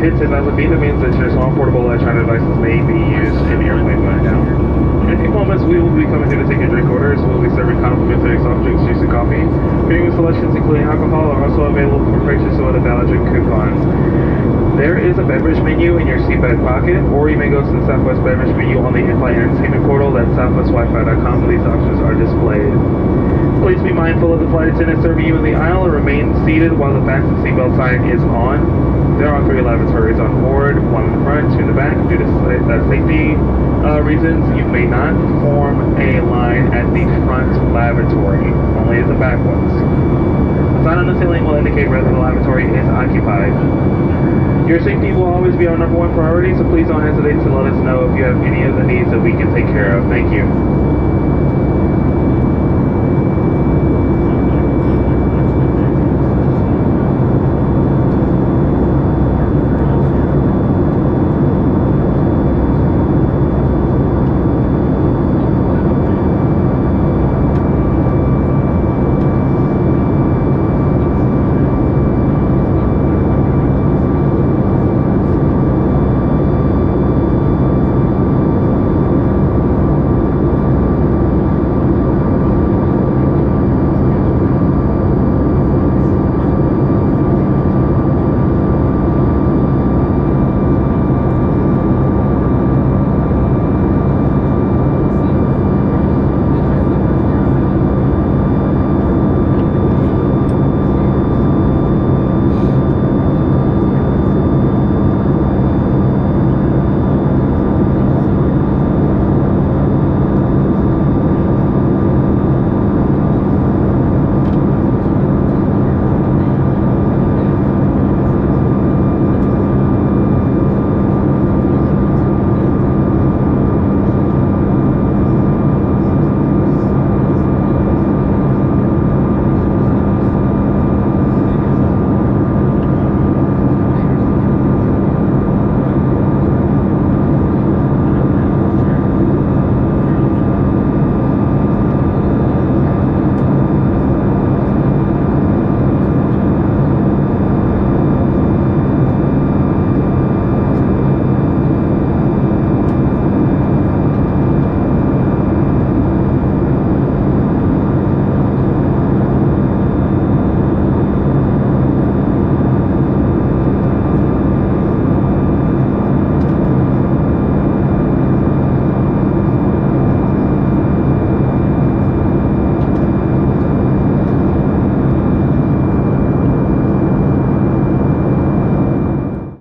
hits it, that would be the means that your small portable electronic devices may be used in the airplane going down. In a few moments, we will be coming in to take your drink orders. We'll be serving complimentary soft drinks, juice, and coffee. Premium selections, including alcohol, are also available for purchase with a valid drink coupon. There is a beverage menu in your seatback pocket, or you may go to the Southwest beverage menu on the in-flight entertainment portal at southwestwifi.com where these options are displayed. Please be mindful of the flight attendant serving you in the aisle and remain seated while the fasten seatbelt sign is on. There are 3 lavatories on board, 1 in the front, 2 in the back. Due to safety reasons, you may not form a line at the front lavatory, only at the back ones. The sign on the ceiling will indicate whether the lavatory is occupied. Your safety will always be our #1 priority, so please don't hesitate to let us know if you have any of the needs that we can take care of. Thank you.